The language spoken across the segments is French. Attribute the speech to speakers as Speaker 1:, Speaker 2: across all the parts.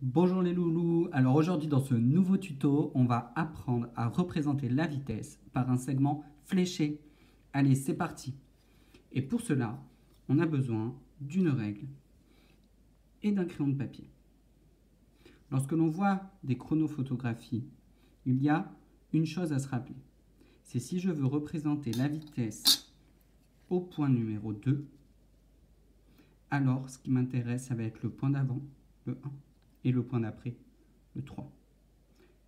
Speaker 1: Bonjour les loulous, alors aujourd'hui dans ce nouveau tuto, on va apprendre à représenter la vitesse par un segment fléché. Allez, c'est parti. Et pour cela, on a besoin d'une règle et d'un crayon de papier. Lorsque l'on voit des chronophotographies, il y a une chose à se rappeler. C'est si je veux représenter la vitesse au point numéro 2, alors ce qui m'intéresse, ça va être le point d'avant, le 1, et le point d'après, le 3.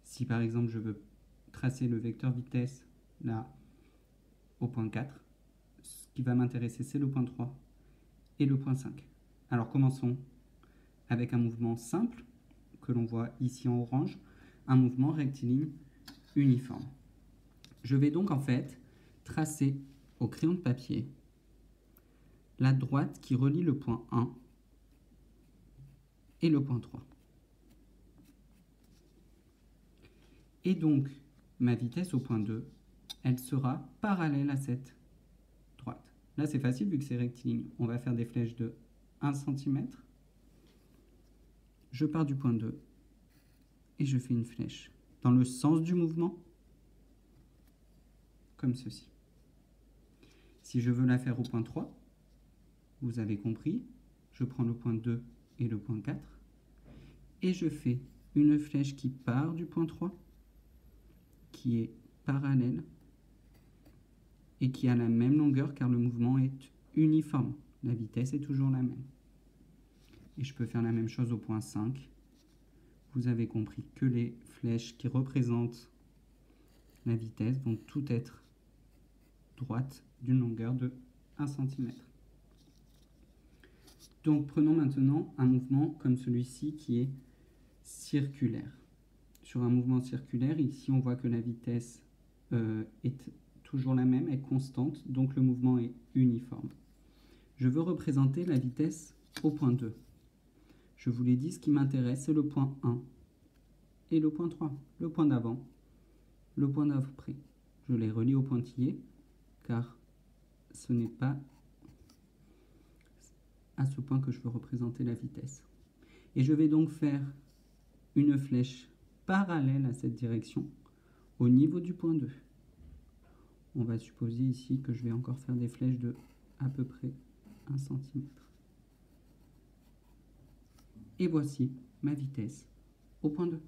Speaker 1: Si par exemple je veux tracer le vecteur vitesse là au point 4, ce qui va m'intéresser c'est le point 3 et le point 5. Alors commençons avec un mouvement simple que l'on voit ici en orange, un mouvement rectiligne uniforme. Je vais donc en fait tracer au crayon de papier la droite qui relie le point 1 et le point 3. Et donc, ma vitesse au point 2, elle sera parallèle à cette droite. Là, c'est facile vu que c'est rectiligne. On va faire des flèches de 1 cm. Je pars du point 2 et je fais une flèche dans le sens du mouvement, comme ceci. Si je veux la faire au point 3, vous avez compris, je prends le point 2 et le point 4 et je fais une flèche qui part du point 3, qui est parallèle et qui a la même longueur car le mouvement est uniforme. La vitesse est toujours la même. Et je peux faire la même chose au point 5. Vous avez compris que les flèches qui représentent la vitesse vont toutes être droites d'une longueur de 1 cm. Donc prenons maintenant un mouvement comme celui-ci qui est circulaire. Sur un mouvement circulaire, ici on voit que la vitesse est toujours la même, est constante, donc le mouvement est uniforme. Je veux représenter la vitesse au point 2. Je vous l'ai dit, ce qui m'intéresse, c'est le point 1 et le point 3, le point d'avant, le point d'après. Je les relie au pointillé, car ce n'est pas à ce point que je veux représenter la vitesse. Et je vais donc faire une flèche parallèle à cette direction au niveau du point 2. On va supposer ici que je vais encore faire des flèches de à peu près 1 cm. Et voici ma vitesse au point 2.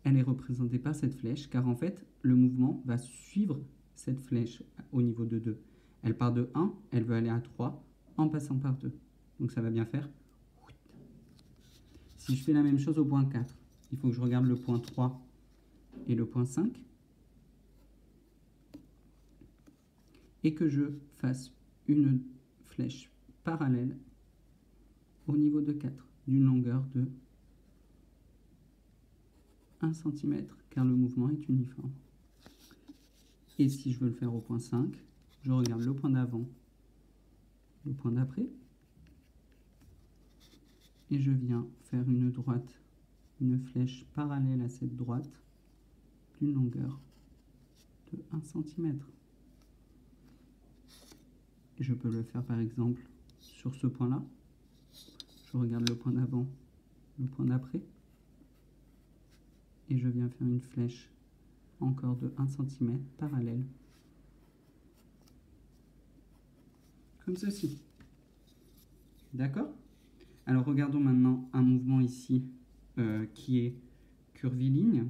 Speaker 1: Elle est représentée par cette flèche, car en fait, le mouvement va suivre cette flèche au niveau de 2. Elle part de 1, elle veut aller à 3 en passant par 2. Donc ça va bien faire. Si je fais la même chose au point 4, il faut que je regarde le point 3 et le point 5 et que je fasse une flèche parallèle au niveau de 4 d'une longueur de 1 cm car le mouvement est uniforme. Et si je veux le faire au point 5, je regarde le point d'avant, le point d'après, et je viens faire une droite, une flèche parallèle à cette droite d'une longueur de 1 cm. Et je peux le faire par exemple sur ce point-là. Je regarde le point d'avant, le point d'après, et je viens faire une flèche encore de 1 cm parallèle, comme ceci. D'accord? Alors regardons maintenant un mouvement ici qui est curviligne.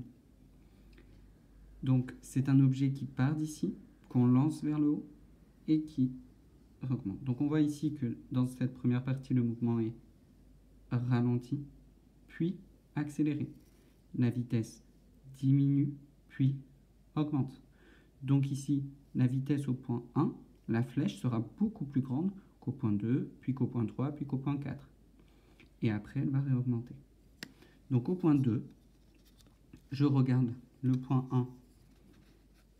Speaker 1: Donc c'est un objet qui part d'ici, qu'on lance vers le haut et qui augmente. Donc on voit ici que dans cette première partie, le mouvement est ralenti, puis accéléré. La vitesse diminue, puis augmente. Donc ici, la vitesse au point 1, la flèche sera beaucoup plus grande qu'au point 2, puis qu'au point 3, puis qu'au point 4. Et après, elle va réaugmenter. Donc au point 2, je regarde le point 1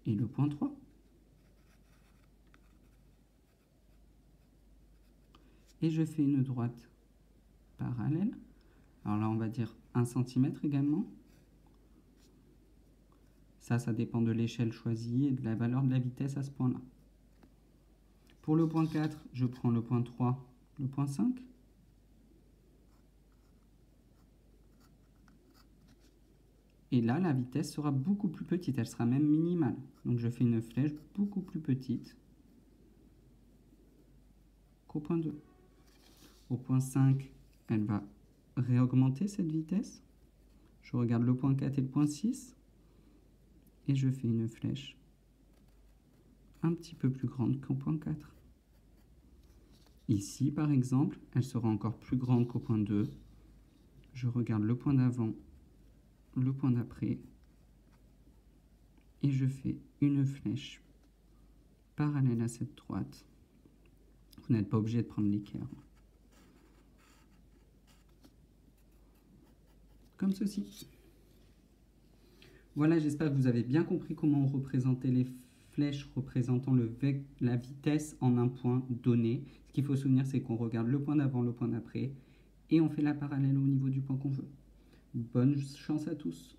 Speaker 1: et le point 3. Et je fais une droite parallèle. Alors là, on va dire 1 cm également. Ça dépend de l'échelle choisie et de la valeur de la vitesse à ce point-là. Pour le point 4, je prends le point 3, le point 5. Et là, la vitesse sera beaucoup plus petite, elle sera même minimale. Donc je fais une flèche beaucoup plus petite qu'au point 2. Au point 5, elle va réaugmenter cette vitesse. Je regarde le point 4 et le point 6. Et je fais une flèche un petit peu plus grande qu'au point 4. Ici, par exemple, elle sera encore plus grande qu'au point 2. Je regarde le point d'avant, le point d'après, et je fais une flèche parallèle à cette droite. Vous n'êtes pas obligé de prendre l'équerre. Comme ceci. Voilà, j'espère que vous avez bien compris comment représenter les flèches représentant la vitesse en un point donné. Ce qu'il faut se souvenir, c'est qu'on regarde le point d'avant, le point d'après, et on fait la parallèle au niveau du point qu'on veut. Bonne chance à tous!